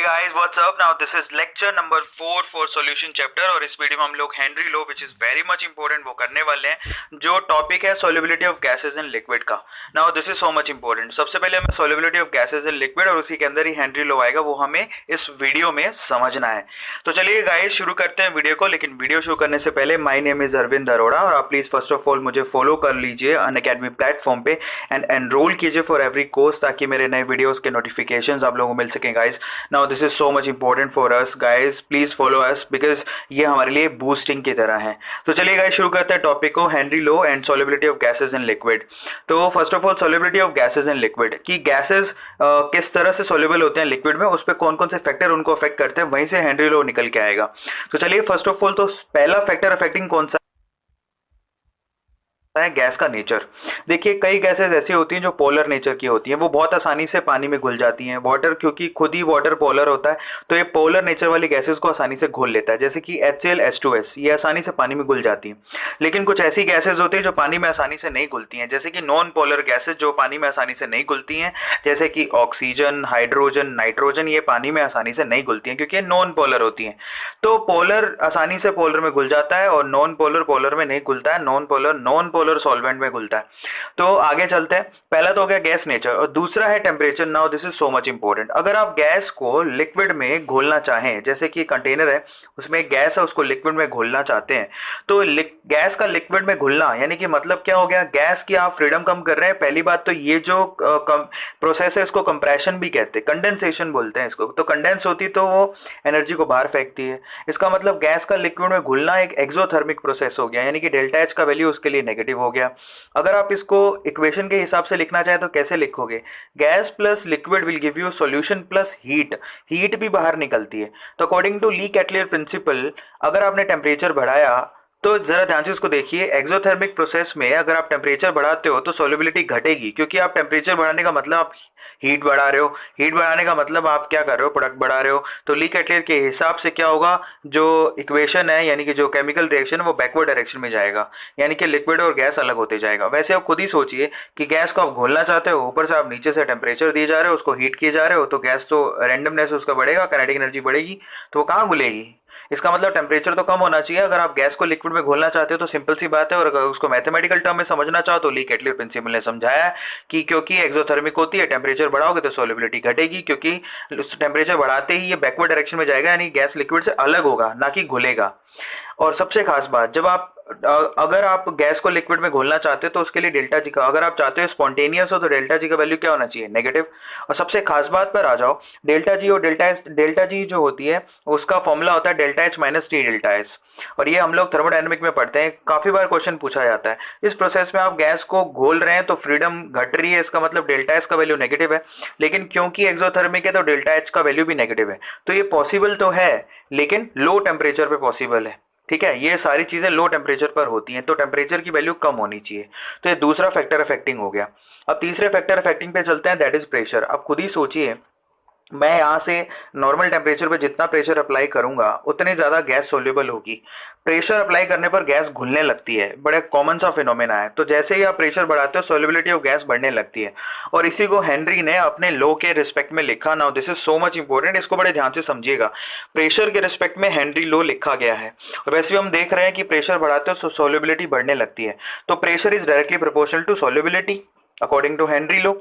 guys, what's up? Now this is lecture number 4 for solution chapter और इस video में हम लोग Henry law which is very much important वो करने वाले हैं जो टॉपिक है solubility of gases in liquid का. Now this is so much important. सबसे पहले हमें solubility of gases in liquid और उसी के अंदर ही हेनरी लॉ आएगा वो हमें इस वीडियो में समझना है. तो चलिए गाइस शुरू करते हैं वीडियो को. लेकिन वीडियो शुरू करने से पहले my name is Arvind Arora और आप प्लीज फर्स्ट ऑफ ऑल मुझे फॉलो कर लीजिए अनअकैडमी प्लेटफॉर्म पे एंड एनरोल कीजिए फॉर एवरी कोर्स ताकि मेरे नए वीडियोस के नोटिफिकेशंस आप लोगों को मिल सकें guys. Now this is so much important for us guys, please follow us because ये हमारे लिए बूस्टिंग की तरह है. तो चलिए गाइस शुरू करते हैं टॉपिक को, Henry law and solubility of gases in liquid. तो first of all solubility of gases in liquid कि गैसेस किस तरह से सॉल्युबल होते हैं लिक्विड में, उस पर कौन कौन से फैक्टर उनको अफेक्ट करते हैं, वहीं से हेनरी लॉ निकल के आएगा. तो चलिए फर्स्ट ऑफ ऑल तो पहला फैक्टर अफेक्टिंग कौन सा है, गैस का नेचर. देखिए कई गैसेस ऐसी होती हैं जो पोलर नेचर की होती हैं, वो बहुत आसानी से पानी में घुल जाती हैं. वाटर क्योंकि खुद ही वाटर पोलर होता है तो ये पोलर नेचर वाली गैसेस को आसानी से घोल लेता है. जैसे कि HCl H2S ये आसानी से पानी में घुल जाती हैं. लेकिन कुछ ऐसी गैसेस होती हैं जो पानी में आसानी से नहीं घुलती हैं, जैसे कि नॉन पोलर गैसेस जो पानी में आसानी से नहीं घुलती हैं, जैसे कि ऑक्सीजन, हाइड्रोजन, नाइट्रोजन, ये पानी में आसानी से नहीं घुलती हैं क्योंकि ये नॉन पोलर होती हैं. तो पोलर आसानी से पोलर में घुल जाता है और नॉन पोलर पोलर में नहीं घुलता है, नॉन पोलर सॉल्वेंट में घुलता है. तो आगे चलते हैं. पहला तो हो गया गैस नेचर और दूसरा है temperature. Now this is so much important. अगर आप गैस को लिक्विड में घोलना चाहें, जैसे कि कंटेनर है उसमें एक गैस है उसको लिक्विड में घोलना चाहते हैं, तो गैस का लिक्विड में घुलना यानी कि मतलब क्या हो गया, गैस की आप फ्रीडम कम कर रहे हैं. पहली बात तो ये जो प्रोसेस है इसको कंप्रेशन भी कहते हैं, कंडेंसेशन बोलते हैं इसको. तो कंडेंस होती तो वो एनर्जी को बाहर फेंकती है. इसका मतलब गैस का लिक्विड में घुलना एक एक्सोथर्मिक प्रोसेस हो गया, यानी कि डेल्टा एच का वैल्यू उसके लिए नेगेटिव हो गया. अगर आप इसको इक्वेशन के हिसाब से लिखना चाहें तो कैसे लिखोगे, gas plus liquid will give you solution plus heat. Heat भी बाहर निकलती है. तो अकॉर्डिंग टू ली कैटलियर प्रिंसिपल अगर आपने टेम्परेचर बढ़ाया तो जरा ध्यान से इसको देखिए, एक्सोथर्मिक प्रोसेस में अगर आप टेम्परेचर बढ़ाते हो तो सॉल्युबिलिटी घटेगी क्योंकि आप टेम्परेचर बढ़ाने का मतलब आप हीट बढ़ा रहे हो, हीट बढ़ाने का मतलब आप क्या कर रहे हो, प्रोडक्ट बढ़ा रहे हो. तो ली कैटलियर के हिसाब से क्या होगा, जो इक्वेशन है यानी कि जो केमिकल रिएक्शन है वो बैकवर्ड डायरेक्शन में जाएगा, यानी कि लिक्विड और गैस अलग होते जाएगा. वैसे आप खुद ही सोचिए कि गैस को आप घोलना चाहते हो, ऊपर से आप नीचे से टेम्परेचर दिए जा रहे हो, उसको हीट किए जा रहे हो, तो गैस तो रैंडमनेस उसका बढ़ेगा, काइनेटिक एनर्जी बढ़ेगी, तो वो कहाँ घुलेगी. इसका मतलब टेम्परेचर तो कम होना चाहिए. अगर आप गैस को लिक्विड में घोलना चाहते हो तो सिंपल सी बात है. और अगर उसको मैथमेटिकल टर्म में समझना चाहो तो ली कैटलियर प्रिंसिपल ने समझाया कि क्योंकि एक्सोथर्मिक होती है, टेम्परेचर बढ़ाओगे तो सॉल्युबिलिटी घटेगी क्योंकि टेम्परेचर बढ़ाते ही ये बैकवर्ड डायरेक्शन में जाएगा, यानी गैस लिक्विड से अलग होगा ना कि घुलेगा. और सबसे खास बात, जब आप अगर आप गैस को लिक्विड में घोलना चाहते हो तो उसके लिए डेल्टा जी का, अगर आप चाहते हो स्पॉन्टेनियस हो तो डेल्टा जी का वैल्यू क्या होना चाहिए, नेगेटिव. और सबसे खास बात पर आ जाओ, डेल्टा जी और डेल्टा जी जो होती है उसका फॉर्मूला होता है delta H minus T delta S. और ये हम लोग थर्मोडायनेमिक में पढ़ते हैं, काफी बार क्वेश्चन पूछा जाता है. इस प्रोसेस में आप गैस को घोल रहे हैं तो फ्रीडम घट रही है, इसका मतलब डेल्टा एस का वैल्यू नेगेटिव है. लेकिन क्योंकि एक्सोथर्मिक है तो डेल्टा एच का वैल्यू भी नेगेटिव है. तो ये पॉसिबल तो है लेकिन लो टेम्परेचर पे पॉसिबल है. ठीक है, ये सारी चीजें लो टेम्परेचर पर होती हैं तो टेम्परेचर की वैल्यू कम होनी चाहिए. तो ये दूसरा फैक्टर अफेक्टिंग हो गया. अब तीसरे फैक्टर अफेक्टिंग पे चलते हैं, दैट इज प्रेशर. अब खुद ही सोचिए, मैं यहाँ से नॉर्मल टेम्परेचर पे जितना प्रेशर अप्लाई करूंगा उतनी ज़्यादा गैस सोल्यूबल होगी. प्रेशर अप्लाई करने पर गैस घुलने लगती है, बड़ा कॉमन सा फिनोमेना है. तो जैसे ही आप प्रेशर बढ़ाते हो सोल्युबिलिटी ऑफ गैस बढ़ने लगती है और इसी को हेनरी ने अपने लॉ के रिस्पेक्ट में लिखा. Now this is so much important, इसको बड़े ध्यान से समझिएगा. प्रेशर के रिस्पेक्ट में हेनरी लॉ लिखा गया है और वैसे भी हम देख रहे हैं कि प्रेशर बढ़ाते हो सोल्युबिलिटी बढ़ने लगती है. तो pressure is directly proportional to solubility according to Henry law.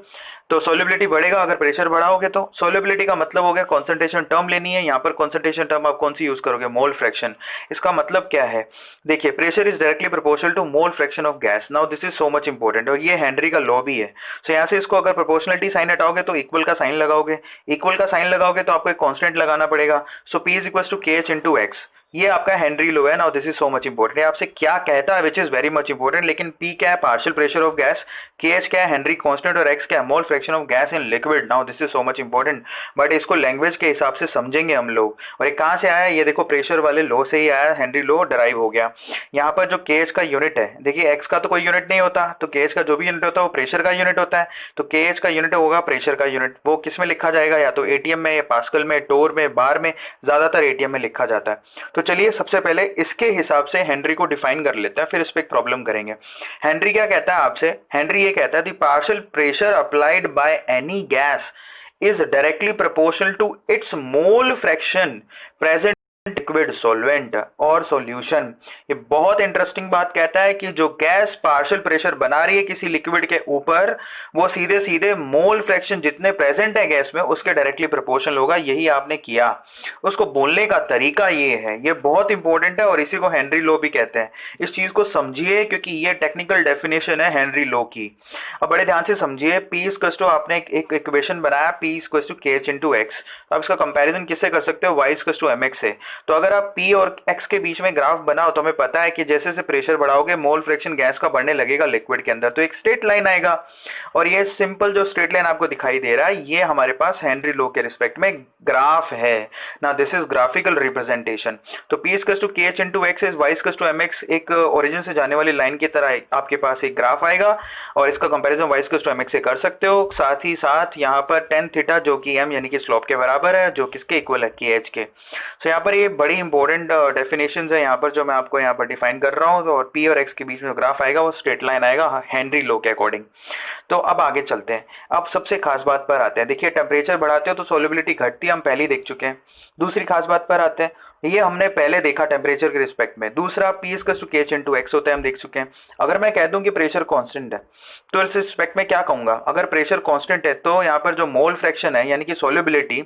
तो सोल्युबिलिटी बढ़ेगा अगर प्रेशर बढ़ाओगे. तो सोल्युबिलिटी का मतलब हो गया कॉन्सेंट्रेशन टर्म लेनी है. यहाँ पर कॉन्सेंट्रेशन टर्म आप कौन सी यूज करोगे, मोल फ्रैक्शन. इसका मतलब क्या है, देखिए pressure is directly proportional to mole fraction of gas. Now this is so much important और ये हेनरी का लॉ भी है. सो यहाँ से इसको अगर प्रोपोर्शनलिटी साइन हटाओगे तो इक्वल का साइन लगाओगे, इक्वल का साइन लगाओगे तो आपको एक कॉन्स्टेंट लगाना पड़ेगा. सो P is equal to K H into x. ये आपका हेनरी लॉ है. Now this is so much important. आपसे क्या कहता है which is very much important. लेकिन पी क्या है, पार्शियल प्रेशर ऑफ गैस, के एच क्या है, हेनरी कांस्टेंट, और एक्स क्या है, मोल fraction of gas in liquid. Now this is so much important but इसको लैंग्वेज के हिसाब से समझेंगे हम लोग. और ये कहाँ से आया, ये देखो प्रेशर वाले लॉ से ही आया, हेनरी लॉ डराइव हो गया. यहाँ पर जो के एच का यूनिट है, देखिए एक्स का तो कोई यूनिट नहीं होता, तो के एच का जो भी यूनिट होता है वो प्रेशर का यूनिट होता है. तो के एच का यूनिट होगा प्रेशर का यूनिट. वो किस में लिखा जाएगा, या तो एटीएम में, या पास्कल में, टोर में, बार में, ज्यादातर एटीएम में लिखा जाता है. तो चलिए सबसे पहले इसके हिसाब से हेनरी को डिफाइन कर लेते हैं, फिर इस पे एक प्रॉब्लम करेंगे. हेनरी क्या कहता है आपसे, हेनरी ये कहता है the partial pressure applied by any gas is directly proportional to its mole fraction present liquid solvent और सॉल्यूशन। ये बहुत इंटरेस्टिंग बात कहता है कि जो गैस पार्शियल प्रेशर बना रही है किसी लिक्विड के ऊपर, वो सीधे सीधे मोल फ्रैक्शन जितने प्रेजेंट है गैस में उसके डायरेक्टली प्रोपोर्शनल होगा। यही आपने किया। उसको बोलने का तरीका ये है, ये बहुत इंपॉर्टेंट है और इसी को हेनरी लॉ भी कहते हैं। इस चीज को समझिए क्योंकि ये टेक्निकल डेफिनेशन है हेनरी लॉ की। अब बड़े ध्यान से समझिए। पी इक्वल्स टू आपने एक इक्वेशन बनाया, P equals to K H into X. अब इसका कंपैरिजन किससे कर सकते हो? Y equals to M X से। तो अगर आप P और X के बीच में ग्राफ बनाओ तो हमें पता है कि जैसे जैसे प्रेशर बढ़ाओगे मोल फ्रैक्शन गैस का बढ़ने लगेगा लिक्विड के अंदर, तो एक स्ट्रेट लाइन आएगा। और ये सिंपल जो स्ट्रेट लाइन आपको दिखाई दे रहा है ये हमारे पास हेनरी लॉ के रिस्पेक्ट में ग्राफ है ना। This is graphical representation. तो P equals to KH into X is Y equals to MX, एक ओरिजिन से जाने वाली लाइन की तरह आपके पास एक ग्राफ आएगा और इसका comparison Y equals to MX से कर सकते हो। साथ ही साथ यहाँ पर tan थीटा जो कि M यानी कि स्लोप के बराबर है, जो किसके इक्वल है? KH के। तो यहाँ पर ये बड़ी इंपॉर्टेंट डेफिनेशंस है यहाँ पर जो मैं आपको यहाँ पर डिफाइन कर रहा हूँ। और P और X के बीच में ग्राफ आएगा वो स्ट्रेट लाइन आएगा हेनरी लॉ के अकॉर्डिंग। तो अब आगे चलते हैं। अब सबसे खास बात पर आते हैं। देखिए टेम्परेचर बढ़ाते हो तो सोल्युबिलिटी घटती है, हम पहले ही देख चुके हैं। दूसरी खास बात पर आते हैं, ये हमने पहले देखा टेम्परेचर के रिस्पेक्ट में। दूसरा P equals to KH into X होता है, हम देख चुके हैं। अगर मैं कह दूं कि प्रेशर कांस्टेंट है तो इस रिस्पेक्ट में क्या कहूंगा? अगर प्रेशर कांस्टेंट है तो यहाँ पर जो मोल फ्रैक्शन है यानी कि सोल्युबिलिटी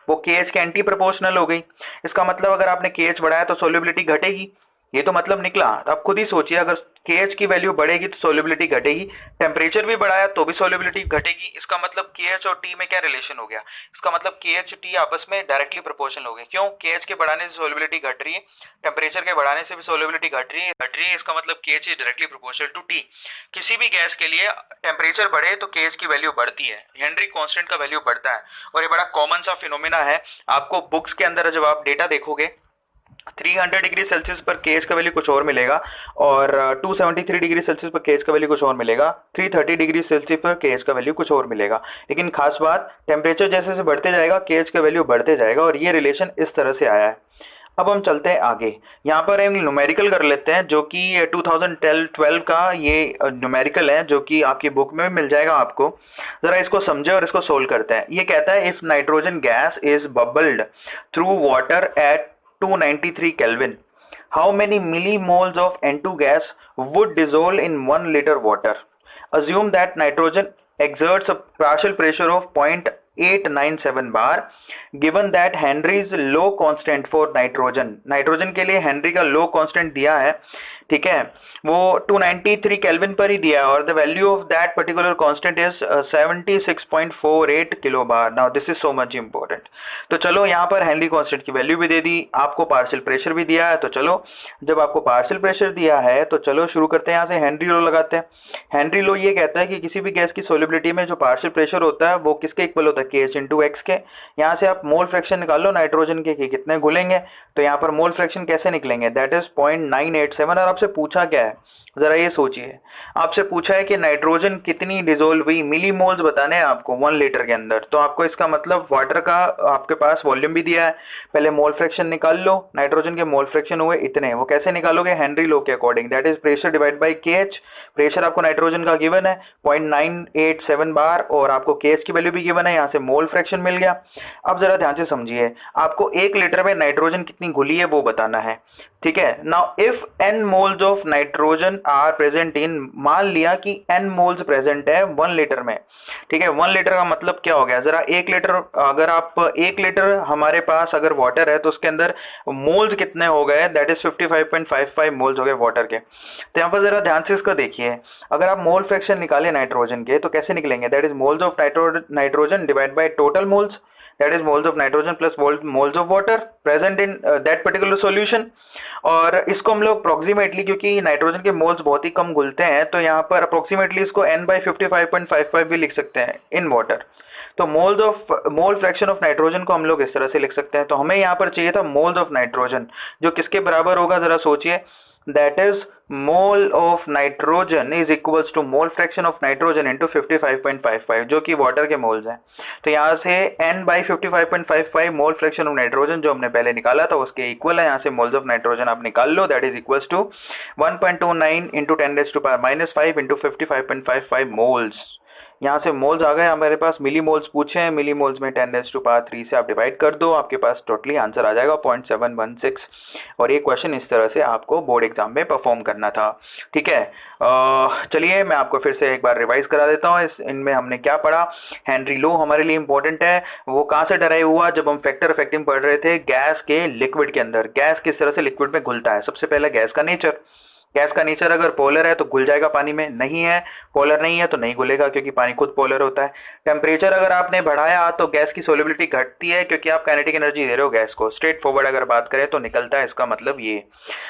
वो KH के एंटी प्रोपोर्शनल हो गई। इसका मतलब अगर आपने KH बढ़ाया तो सोल्युबिलिटी घटेगी, ये तो मतलब निकला। आप खुद ही सोचिए, अगर KH की वैल्यू बढ़ेगी तो सोल्युबिलिटी घटेगी, टेम्परेचर भी बढ़ाया तो भी सोल्युबिलिटी घटेगी। इसका मतलब KH और T में क्या रिलेशन हो गया? इसका मतलब KH T आपस में डायरेक्टली प्रोपोर्शनल हो गए। क्यों? KH के बढ़ाने से सोल्युबिलिटी घट रही है, टेम्परेचर के बढ़ाने से भी सोल्युबिलिटी घट रही है। इसका मतलब KH is directly proportional to T। किसी भी गैस के लिए टेम्परेचर बढ़े तो KH की वैल्यू बढ़ती है, हेनरी कांस्टेंट का वैल्यू बढ़ता है। और ये बड़ा कॉमन सा फिनोमिना है। आपको बुक्स के अंदर जब आप डेटा देखोगे 300 डिग्री सेल्सियस पर KH का वैल्यू कुछ और मिलेगा और 273 डिग्री सेल्सियस पर KH का वैल्यू कुछ और मिलेगा, 330 डिग्री सेल्सियस पर KH का वैल्यू कुछ और मिलेगा। लेकिन खास बात, टेम्परेचर जैसे जैसे बढ़ते जाएगा KH का वैल्यू बढ़ते जाएगा और ये रिलेशन इस तरह से आया है। अब हम चलते हैं आगे। यहाँ पर हम न्यूमेरिकल कर लेते हैं जो कि 2012 का ये न्यूमेरिकल है जो कि आपकी बुक में मिल जाएगा आपको। जरा इसको समझे और इसको सोल्व करते हैं। ये कहता है if nitrogen gas is bubbled through water at 293 Kelvin, how many millimoles of N2 gas would dissolve in 1 liter water? Assume that nitrogen exerts a partial pressure of 0.897 bar given that Henry's law constant for nitrogen के लिए Henry का लो constant दिया है, ठीक है, वो 293 kelvin पर ही दिया है और the value of that particular constant is 76.48 kilo bar. Now this is so much important. तो चलो यहाँ पर हेनरी कांस्टेंट की वैल्यू भी दे दी, आपको पार्शियल प्रेशर भी दिया है। तो चलो जब आपको पार्शियल प्रेशर दिया है तो चलो शुरू करते हैं, यहाँ से हेनरी लॉ लगाते हैं। हेनरी लॉ ये कहता है कि किसी भी गैस की सोल्युबिलिटी में जो पार्शियल प्रेशर होता है वो किसके इक्वल होता है? KH इंटू एक्स के। यहाँ से आप मोल फ्रैक्शन निकाल लो नाइट्रोजन के कि कितने घुलेंगे, तो यहाँ पर मोल फ्रैक्शन कैसे निकलेंगे? That is 0.987। और आपसे पूछा क्या है, जरा ये सोचिए, आपसे पूछा है कि नाइट्रोजन कितनी डिसोल्व हुई, मिलीमोल्स बताने हैं आपको 1 लीटर के अंदर। तो आपको इसका मतलब वाटर का आपके पास वॉल्यूम भी दिया है, पहले मोल फ्रैक्शन निकाल लो। नाइट्रोजन के मोल फ्रैक्शन हुए इतने, वो कैसे निकालोगे? हेनरी लॉ के according, that is pressure divide by KH। Pressure आपको नाइट्रोजन का गिवन है 0.987 बार और आपको KH की वैल्यू भी गिवन है, यहाँ से मोल फ्रैक्शन मिल गया। अब जरा ध्यान से समझिए, आपको 1 लीटर में नाइट्रोजन कितनी घुली है वो बताना है, ठीक है। Now if n moles of nitrogen are present in, मान लिया कि n मोल्स प्रेजेंट है 1 लीटर में, ठीक है। 1 लीटर का मतलब क्या हो गया? जरा 1 लीटर, अगर आप 1 लीटर हमारे पास अगर वाटर है तो उसके अंदर मोल्स कितने हो गए? दैट इज 55.55 मोल्स हो गए वाटर के। तो यहाँ पर जरा ध्यान से इसको देखिए, अगर आप मोल फ्रैक्शन निकाले नाइट्रोजन के तो कैसे निकलेंगे? That is moles of nitrogen divide by total moles, that is moles of nitrogen plus moles of water present in that particular solution। और इसको हम लोग अप्रोक्सीमेटली, क्योंकि नाइट्रोजन के मोल्स बहुत ही कम घुलते हैं, तो यहाँ पर अप्रोक्सीमेटली इसको n/55.55 भी लिख सकते हैं इन वाटर। तो मोल फ्रैक्शन ऑफ नाइट्रोजन को हम लोग इस तरह से लिख सकते हैं। तो हमें यहाँ पर चाहिए था मोल्स ऑफ नाइट्रोजन, जो किसके बराबर होगा? जरा सोचिए, that is mole of nitrogen is equals to mole fraction of nitrogen into 55.55, जो कि वाटर के मोल्स हैं। तो यहाँ से n/55.55 mole fraction of nitrogen जो हमने पहले निकाला था उसके इक्वल है, यहाँ से मोल्स ऑफ नाइट्रोजन आप निकाल लो, that is equals to 1.29 into 10⁻⁻5 into 55.55 moles. यहाँ से मोल्स आ गए हमारे पास, मिली मोल्स पूछे हैं, मिली मोल्स में 10⁻³ से आप डिवाइड कर दो, आपके पास टोटली आंसर आ जाएगा 0.716। और ये क्वेश्चन इस तरह से आपको बोर्ड एग्जाम में परफॉर्म करना था। ठीक है, चलिए मैं आपको फिर से एक बार रिवाइज करा देता हूँ। इनमें हमने क्या पढ़ा। हेनरी लो हमारे लिए इंपॉर्टेंट है। वो कहाँ से डराइव हुआ, जब हम फैक्टर इफेक्टिव पढ़ रहे थे गैस के लिक्विड के अंदर, गैस किस तरह से लिक्विड में घुलता है। सबसे पहले गैस का नेचर, गैस का नेचर अगर पोलर है तो घुल जाएगा पानी में, नहीं है पोलर नहीं है तो नहीं घुलेगा, क्योंकि पानी खुद पोलर होता है। टेम्परेचर अगर आपने बढ़ाया तो गैस की सोलिबिलिटी घटती है, क्योंकि आप काइनेटिक एनर्जी दे रहे हो गैस को। स्ट्रेट फॉरवर्ड अगर बात करें तो निकलता है इसका मतलब ये।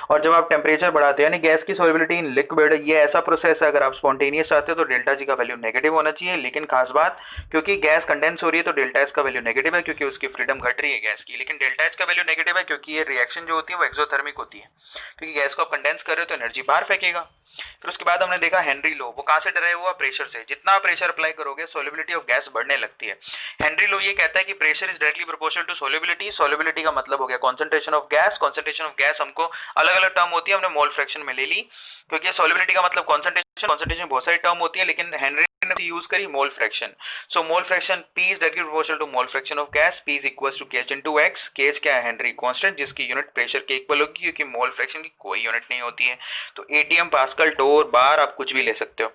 और जब आप टेम्परेचर बढ़ाते हैं यानी गैस की सोलिबिलिटी इन लिक्विड, ये ऐसा प्रोसेस है, अगर आप स्पॉन्टेनियस चाहते हो तो डेल्टा जी का वैल्यू नेगेटिव होना चाहिए। लेकिन खास बात, क्योंकि गैस कंडेंस हो रही है तो डेल्टा एस का वैल्यू नेगेटिव है, क्योंकि उसकी फ्रीडम घट रही है गैस की। लेकिन डेल्टा एच का वैल्यू नेगेटिव है क्योंकि ये रिएक्शन जो होती है वो एक्सोथर्मिक होती है, क्योंकि गैस को आप कंडेंस कर रहे हो तो एनर्जी बाहर फेंकेगा। फिर उसके बाद हमने देखा हेनरी लो, वो कहां से डराइव हुआ, प्रेशर से। जितना प्रेशर अप्लाई करोगे सोलिबिलिटी ऑफ गैस बढ़ने लगती है। हेनरी लो ये कहता है कि pressure is directly proportional to solubility. Solubility का मतलब हो गया concentration of gas. Concentration of gas हमको अलग अलग टर्म होती है, हमने मोल फ्रैक्शन में ले ली, क्योंकि सोलिबिलिटी का मतलब कॉन्सेंट्रेशन। कॉन्सेंट्रेशन बहुत सारी टर्म होती है, लेकिन हेनरी ने यूज करी mole fraction. So mole fraction P is directly proportional to mole fraction of gas. P is equals to Kh into X। Kh क्या है, हेनरी कांस्टेंट, जिसकी यूनिट प्रेशर के इक्वल होगी, क्योंकि मोल फ्रैक्शन की कोई यूनिट नहीं होती है। तो एटीएम, पास्कल, टोर, बार आप कुछ भी ले सकते हो।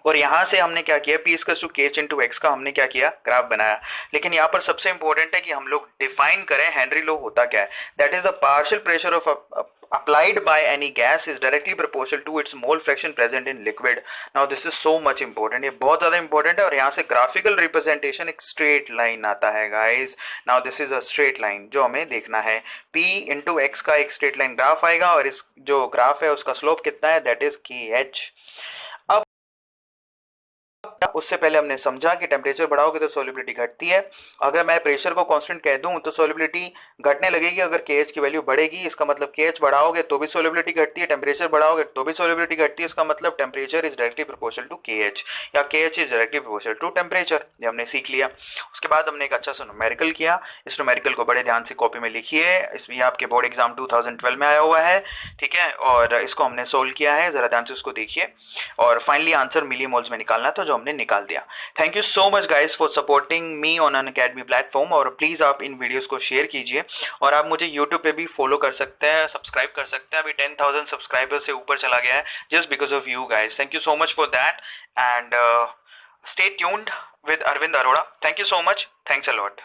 और यहाँ से हमने क्या किया, P equals to Kh into X का हमने क्या किया, ग्राफ बनाया। लेकिन यहाँ पर सबसे इंपॉर्टेंट है कि हम लोग डिफाइन करें हेनरी लो होता क्या है। That is the partial pressure of applied by any gas is directly proportional to its mole fraction present in liquid. Now this is so much important, ये बहुत ज़्यादा important है। और यहाँ से graphical representation एक straight line आता है guys. Now this is a straight line जो हमें देखना है। P into X का एक straight line ग्राफ आएगा, और इस जो ग्राफ है उसका स्लोप कितना है, that is KH। उससे पहले हमने समझा कि टेम्परेचर बढ़ाओगे तो सोलिबिलिटी घटती है। अगर मैं प्रेशर को कांस्टेंट कह दूं तो सोलिबिलिटी घटने लगेगी। अगर KH की वैल्यू बढ़ेगी इसका मतलब KH बढ़ाओगे तो भी सोलिबिलिटी घटती है, टेम्परेचर बढ़ाओगे तो भी सोलिबिलिटी घटती है। इसका मतलब temperature is directly proportional to KH, या KH is directly proportional to temperature. ये हमने सीख लिया। उसके बाद हमने एक अच्छा सा न्यूमेरिकल किया। इस न्यूमेरिकल को बड़े ध्यान से कॉपी में लिखिए, इसमें आपके बोर्ड एग्जाम 2012 में आया हुआ है। ठीक है, और इसको हमने सोल्व किया है, जरा ध्यान से उसको देखिए। और फाइनली आंसर मिली मोल्स में निकालना था, जो हमने निकाल दिया। Thank you so much guys for supporting me on Unacademy platform. और प्लीज आप इन वीडियोस को शेयर कीजिए, और आप मुझे यूट्यूब पे भी फॉलो कर सकते हैं, सब्सक्राइब कर सकते हैं। अभी 10,000 सब्सक्राइबर से ऊपर चला गया है, just because of you guys. Thank you so much for that, and stay tuned with Arvind Arora. Thank you so much, thanks a lot.